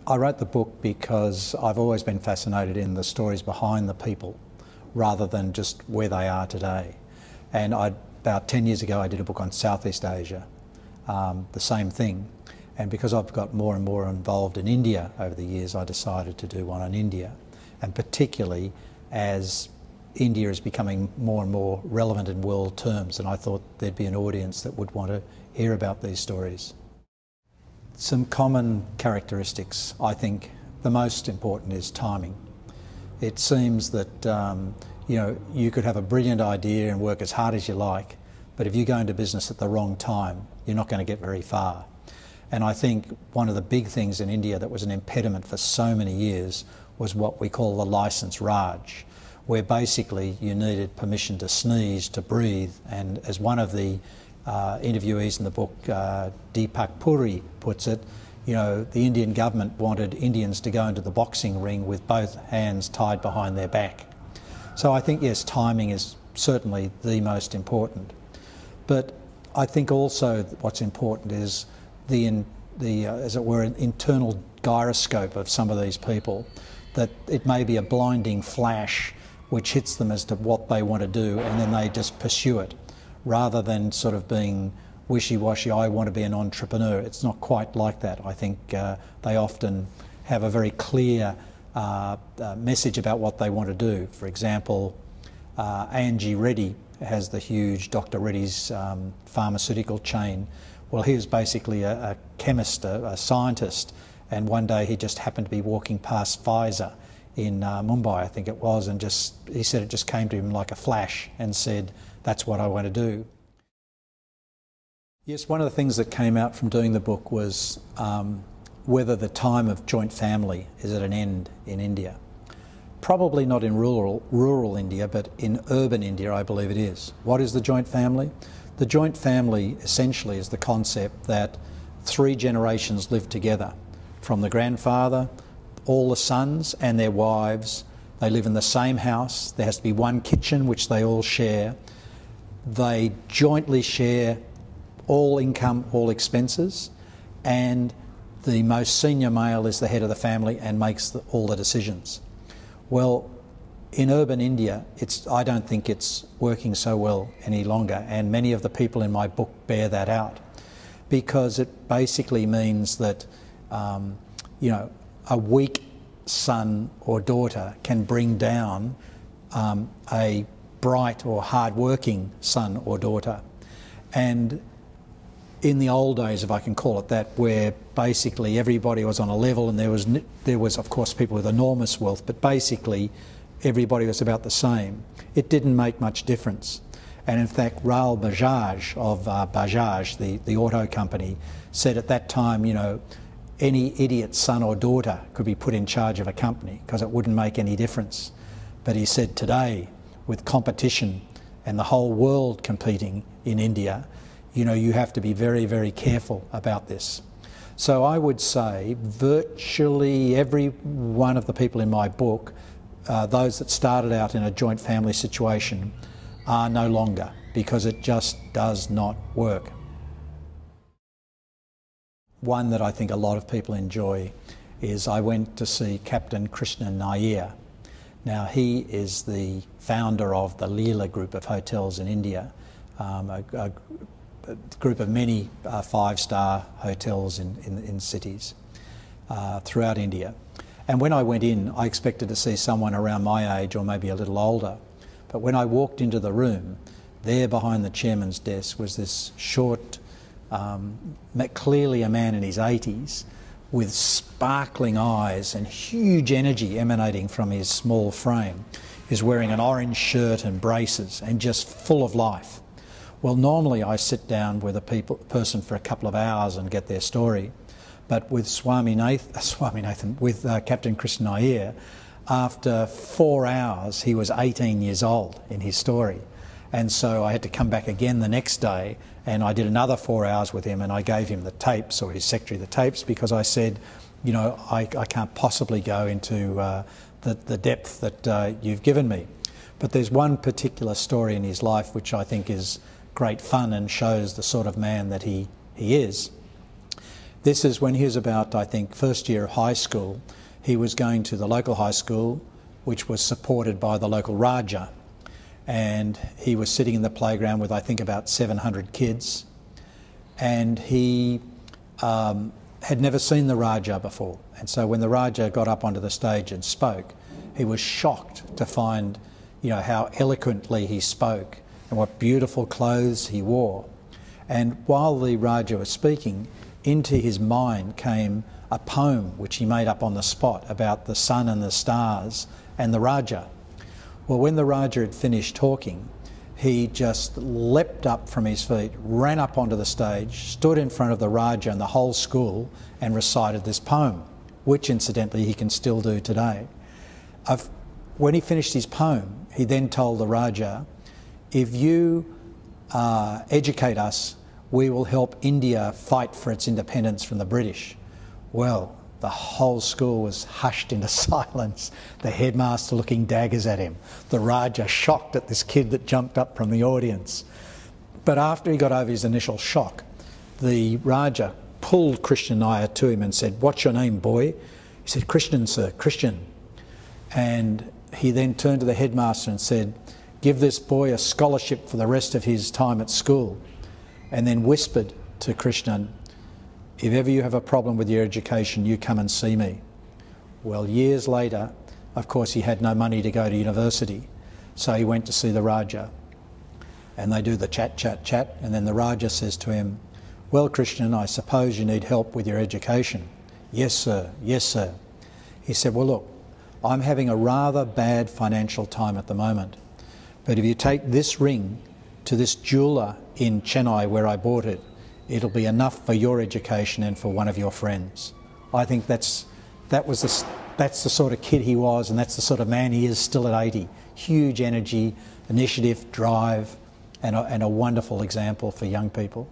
I wrote the book because I've always been fascinated in the stories behind the people rather than just where they are today. And about 10 years ago I did a book on Southeast Asia, the same thing. And because I've got more and more involved in India over the years, I decided to do one on India. And particularly as India is becoming more and more relevant in world terms, and I thought there'd be an audience that would want to hear about these stories. Some common characteristics. I think the most important is timing. It seems that you could have a brilliant idea and work as hard as you like, but if you go into business at the wrong time, you're not going to get very far. And I think one of the big things in India that was an impediment for so many years was what we call the licence Raj, where basically you needed permission to sneeze, to breathe, and as one of the interviewees in the book, Deepak Puri, puts it, the Indian government wanted Indians to go into the boxing ring with both hands tied behind their back. So I think, yes, timing is certainly the most important. But I think also what's important is the as it were, internal gyroscope of some of these people, that it may be a blinding flash which hits them as to what they want to do, and then they just pursue it, rather than sort of being wishy-washy, I want to be an entrepreneur. It's not quite like that. I think they often have a very clear message about what they want to do. For example, Angie Reddy has the huge Dr. Reddy's pharmaceutical chain. Well, he was basically a chemist, a scientist, and one day he just happened to be walking past Pfizer in Mumbai, I think it was, and he said it just came to him like a flash and said, that's what I want to do. Yes, one of the things that came out from doing the book was whether the time of joint family is at an end in India. Probably not in rural India, but in urban India I believe it is. What is the joint family? The joint family essentially is the concept that 3 generations live together. From the grandfather, all the sons and their wives, they live in the same house. There has to be one kitchen which they all share. They jointly share all income, all expenses, and the most senior male is the head of the family and makes all the decisions. Well, in urban India, I don't think it's working so well any longer, and many of the people in my book bear that out, because it basically means that a weak son or daughter can bring down a bright or hard-working son or daughter. And in the old days, if I can call it that, where basically everybody was on a level, and there was of course people with enormous wealth, but basically everybody was about the same. It didn't make much difference. And in fact, Raul Bajaj of Bajaj, the auto company, said at that time, any idiot son or daughter could be put in charge of a company because it wouldn't make any difference. But he said today, with competition and the whole world competing in India, you have to be very, very careful about this. So I would say virtually every one of the people in my book, those that started out in a joint family situation, are no longer, because it just does not work. One that I think a lot of people enjoy is I went to see Captain Krishna Nair. Now he is the founder of the Leela group of hotels in India, a group of many 5-star hotels in cities throughout India. And when I went in, I expected to see someone around my age or maybe a little older. But when I walked into the room, there behind the chairman's desk was this short, clearly a man in his 80s, with sparkling eyes and huge energy emanating from his small frame. He's wearing an orange shirt and braces and just full of life. Well, normally I sit down with a person for a couple of hours and get their story, but with with Captain Krishna Nair, after 4 hours he was 18 years old in his story. And so I had to come back again the next day, and I did another 4 hours with him, and I gave him the tapes, or his secretary the tapes, because I said, I can't possibly go into the depth that you've given me. But there's one particular story in his life which I think is great fun and shows the sort of man that he is. This is when he was about, I think, first year of high school. He was going to the local high school, which was supported by the local Raja. And he was sitting in the playground with, I think, about 700 kids. And he had never seen the Raja before. And so when the Raja got up onto the stage and spoke, he was shocked to find, you know, how eloquently he spoke and what beautiful clothes he wore. And while the Raja was speaking, into his mind came a poem which he made up on the spot about the sun and the stars and the Raja. Well, when the Raja had finished talking, he just leapt up from his feet, ran up onto the stage, stood in front of the Raja and the whole school and recited this poem, which incidentally he can still do today. When he finished his poem, he then told the Raja, if you educate us, we will help India fight for its independence from the British. Well, the whole school was hushed into silence, the headmaster looking daggers at him, the Raja shocked at this kid that jumped up from the audience. But after he got over his initial shock, the Raja pulled Christian Iyer to him and said, "What's your name, boy?" He said, "Christian, sir, Christian." And he then turned to the headmaster and said, "Give this boy a scholarship for the rest of his time at school." And then whispered to Krishnan, "If ever you have a problem with your education, you come and see me." Well, years later, of course, he had no money to go to university, so he went to see the Raja. And they do the chat, and then the Raja says to him, "Well, Krishnan, I suppose you need help with your education." "Yes, sir, yes, sir." He said, "Well, look, I'm having a rather bad financial time at the moment, but if you take this ring to this jeweller in Chennai where I bought it, it'll be enough for your education and for one of your friends." I think that's the sort of kid he was, and that's the sort of man he is still at 80. Huge energy, initiative, drive, and a wonderful example for young people.